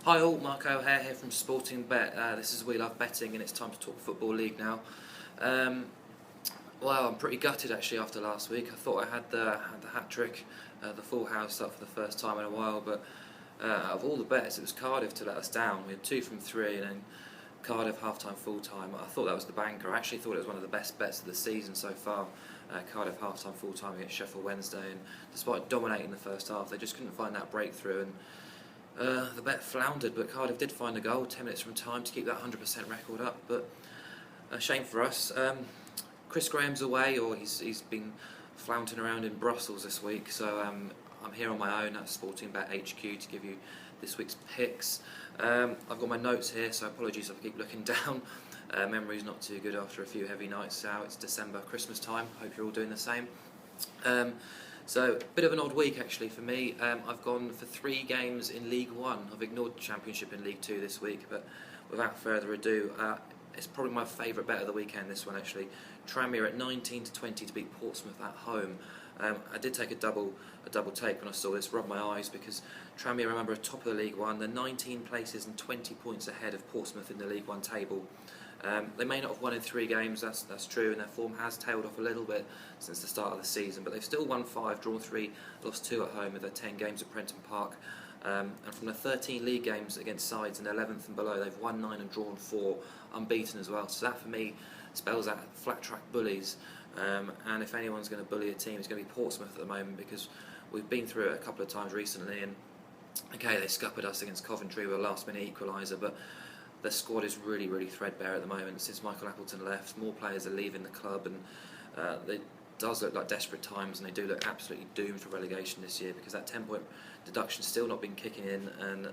Hi all, Mark O'Hare here from Sporting Bet. This is We Love Betting and it's time to talk Football League now. Um, well, I'm pretty gutted actually after last week. I thought I had the hat-trick, the full house up for the first time in a while, but out of all the bets it was Cardiff to let us down. We had 2 from 3 and then Cardiff half-time, full-time. I thought that was the banker. I actually thought it was one of the best bets of the season so far. Cardiff half-time, full-time against Sheffield Wednesday, and despite dominating the first half they just couldn't find that breakthrough, and the bet floundered, but Cardiff did find a goal 10 minutes from time to keep that 100% record up. But a shame for us. Chris Graham's away, or he's been flaunting around in Brussels this week, so I'm here on my own at Sporting Bet HQ to give you this week's picks. I've got my notes here, so apologies if I keep looking down. Memory's not too good after a few heavy nights out. It's December, Christmas time. Hope you're all doing the same. So, a bit of an odd week actually for me. I've gone for 3 games in League One. I've ignored the Championship in League Two this week, but without further ado, it's probably my favourite bet of the weekend, this one actually. Tranmere at 19 to 20 to beat Portsmouth at home. I did take a double take when I saw this, rubbed my eyes, because Tranmere, remember, are top of the League One. They're 19 places and 20 points ahead of Portsmouth in the League One table. They may not have won in 3 games, that's true, and their form has tailed off a little bit since the start of the season, but they've still won 5, drawn 3, lost 2 at home with their 10 games at Prenton Park. And from the 13 league games against sides in 11th and below, they've won 9 and drawn 4, unbeaten as well. So that for me spells out flat track bullies. And if anyone's going to bully a team, it's going to be Portsmouth at the moment, because we've been through it a couple of times recently. And okay, they scuppered us against Coventry with a last-minute equaliser, but their squad is really, really threadbare at the moment. Since Michael Appleton left, more players are leaving the club, and it does look like desperate times, and they do look absolutely doomed for relegation this year, because that 10-point deduction's still not been kicking in, and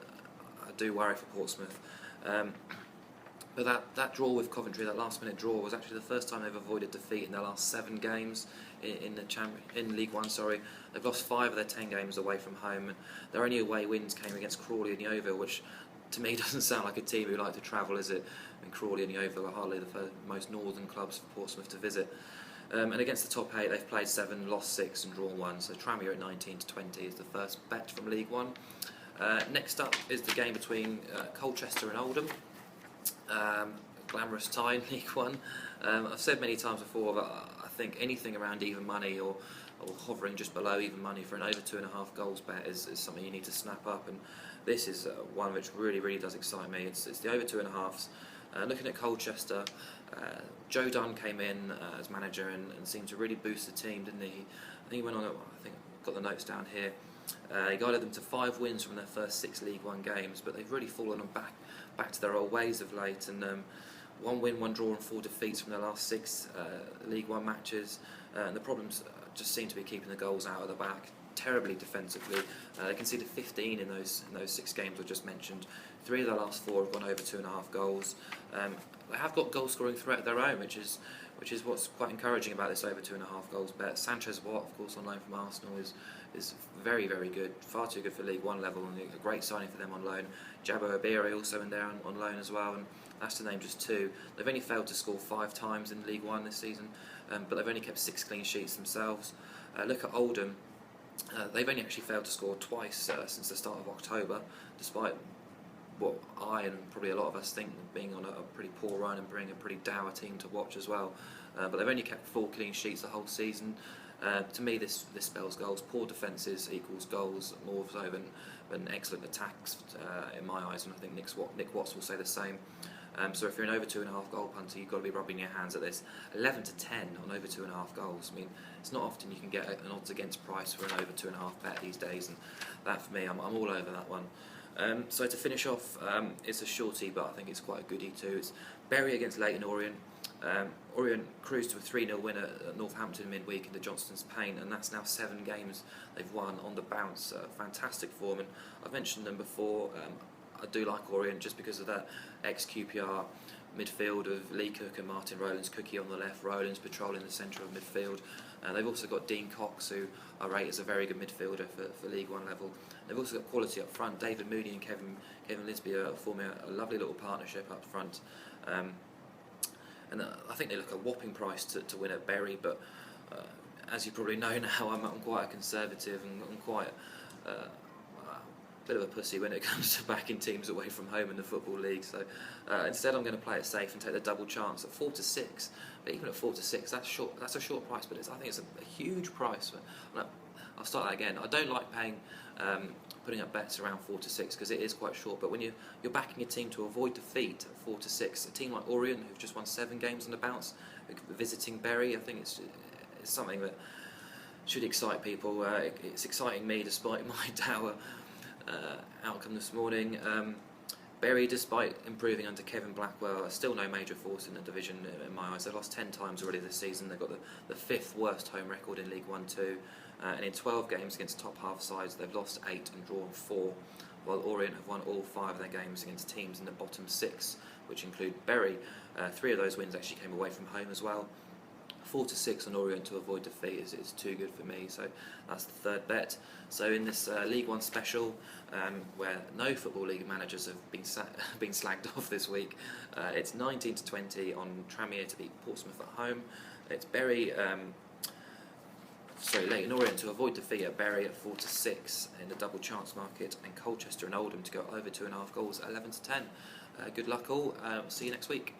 I do worry for Portsmouth. But that draw with Coventry, that last-minute draw, was actually the first time they've avoided defeat in their last 7 games in League One. Sorry, they've lost 5 of their 10 games away from home, and their only away wins came against Crawley and Yeovil, which to me doesn't sound like a team who like to travel, is it? I mean, Crawley and Yeovil are hardly the most northern clubs for Portsmouth to visit. And against the top 8, they've played 7, lost 6 and drawn 1. So Tranmere at 19 to 20 is the first bet from League One. Next up is the game between Colchester and Oldham. Glamorous tie in League One. I've said many times before that I think anything around even money or hovering just below even money for an over 2.5 goals bet is something you need to snap up, and this is one which really does excite me. It's the over 2.5s. Looking at Colchester, Joe Dunn came in as manager and seemed to really boost the team, didn't he? I think he went on, I think I've got the notes down here. He guided them to 5 wins from their first 6 League One games, but they've really fallen on back to their old ways of late, and 1 win, 1 draw and 4 defeats from their last 6 League One matches. And the problems just seem to be keeping the goals out of the back. Terribly defensively. They conceded 15 in those 6 games I just mentioned. 3 of their last 4 have gone over 2.5 goals. They have got goal scoring threat of their own, which is what's quite encouraging about this over 2.5 goals bet. Sanchez Watt, of course, on loan from Arsenal, is very good, far too good for League One level, and a great signing for them on loan. Jabo Iberi also in there on loan as well, and that's to name just 2. They've only failed to score 5 times in League One this season, but they've only kept 6 clean sheets themselves. Look at Oldham. They've only actually failed to score twice since the start of October, despite what I and probably a lot of us think being on a pretty poor run and being a pretty dour team to watch as well. But they've only kept 4 clean sheets the whole season. To me, this spells goals. Poor defences equals goals more so than excellent attacks in my eyes, and I think Nick Watts will say the same. So if you're an over 2.5 goal punter, you've got to be rubbing your hands at this. 11 to 10 on over 2.5 goals. I mean, it's not often you can get an odds against price for an over 2.5 bet these days, and that for me, I'm all over that one. So to finish off, it's a shorty, but I think it's quite a goodie too. It's Bury against Leyton Orient. Orient cruised to a 3-0 win at Northampton midweek in the Johnstone's Paint, and that's now 7 games they've won on the bounce. Fantastic form, and I've mentioned them before. I do like Orient just because of that ex-QPR midfield of Lee Cook and Martin Rowlands. Cookie on the left, Rowlands patrolling the centre of midfield. They've also got Dean Cox, who I rate as a very good midfielder for League One level. They've also got quality up front. David Mooney and Kevin Lisby are forming a lovely little partnership up front. And I think they look a whopping price to win at Bury, but as you probably know now, I'm quite a conservative and I'm quite bit of a pussy when it comes to backing teams away from home in the Football League. So instead, I'm going to play it safe and take the double chance at 4-6. But even at 4-6, that's short. That's a short price, but I think it's a huge price. I'll start that again. I don't like paying. Putting up bets around 4-6 because it is quite short. But when you're backing a team to avoid defeat at 4-6, a team like Orient who've just won 7 games on the bounce, visiting Bury, I think it's something that should excite people. It's exciting me despite my dour outcome this morning. Bury, despite improving under Kevin Blackwell, are still no major force in the division in my eyes. They've lost 10 times already this season. They've got the 5th worst home record in League 1-2. And in 12 games against top half sides, they've lost 8 and drawn 4, while Orient have won all 5 of their games against teams in the bottom 6, which include Bury. 3 of those wins actually came away from home as well. 4-6 on Orient to avoid defeat is too good for me, so that's the third bet. So in this League One special, where no Football League managers have been slagged off this week, it's 19-20 on Tranmere to beat Portsmouth at home. It's Bury. Leyton Orient to avoid defeat at Bury at 4-6 in the double chance market, and Colchester and Oldham to go over 2.5 goals at 11-10. Good luck all. See you next week.